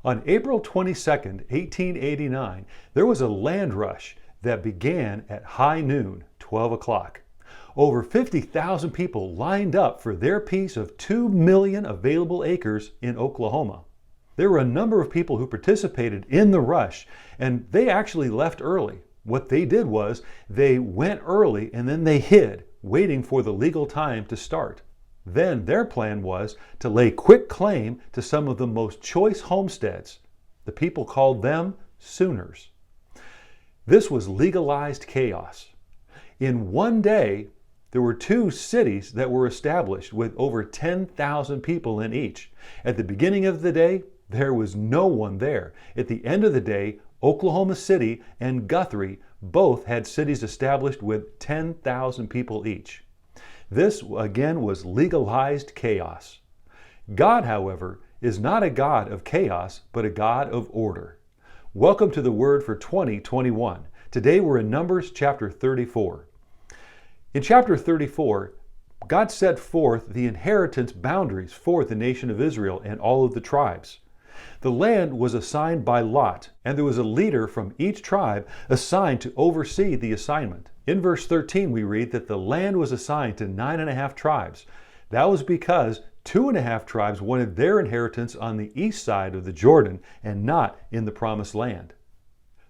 On April 22nd, 1889, there was a land rush that began at high noon, 12 o'clock. Over 50,000 people lined up for their piece of 2 million available acres in Oklahoma. There were a number of people who participated in the rush, and they actually left early. What they did was they went early and then they hid, waiting for the legal time to start. Then their plan was to lay quick claim to some of the most choice homesteads. The people called them Sooners. This was legalized chaos. In one day, there were 2 cities that were established with over 10,000 people in each. At the beginning of the day, there was no one there. At the end of the day, Oklahoma City and Guthrie both had cities established with 10,000 people each. This, again, was legalized chaos. God, however, is not a God of chaos, but a God of order. Welcome to the Word for 2021. Today we're in Numbers chapter 34. In chapter 34, God set forth the inheritance boundaries for the nation of Israel and all of the tribes. The land was assigned by lot, and there was a leader from each tribe assigned to oversee the assignment. In verse 13, we read that the land was assigned to 9.5 tribes. That was because 2.5 tribes wanted their inheritance on the east side of the Jordan and not in the promised land.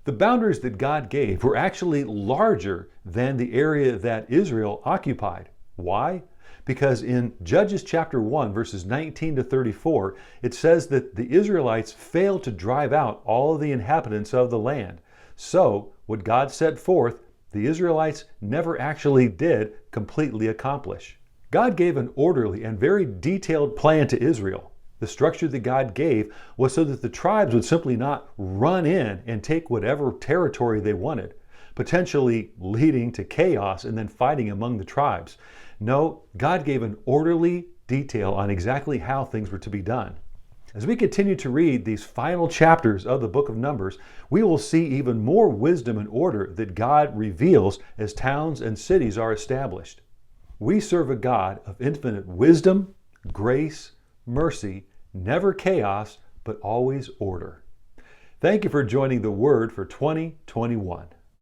The boundaries that God gave were actually larger than the area that Israel occupied. Why? Because in Judges chapter 1, verses 19 to 34, it says that the Israelites failed to drive out all of the inhabitants of the land. So, what God set forth, the Israelites never actually did completely accomplish. God gave an orderly and very detailed plan to Israel. The structure that God gave was so that the tribes would simply not run in and take whatever territory they wanted, potentially leading to chaos and then fighting among the tribes. No, God gave an orderly detail on exactly how things were to be done. As we continue to read these final chapters of the book of Numbers, we will see even more wisdom and order that God reveals as towns and cities are established. We serve a God of infinite wisdom, grace, mercy, never chaos, but always order. Thank you for joining the Word for 2021.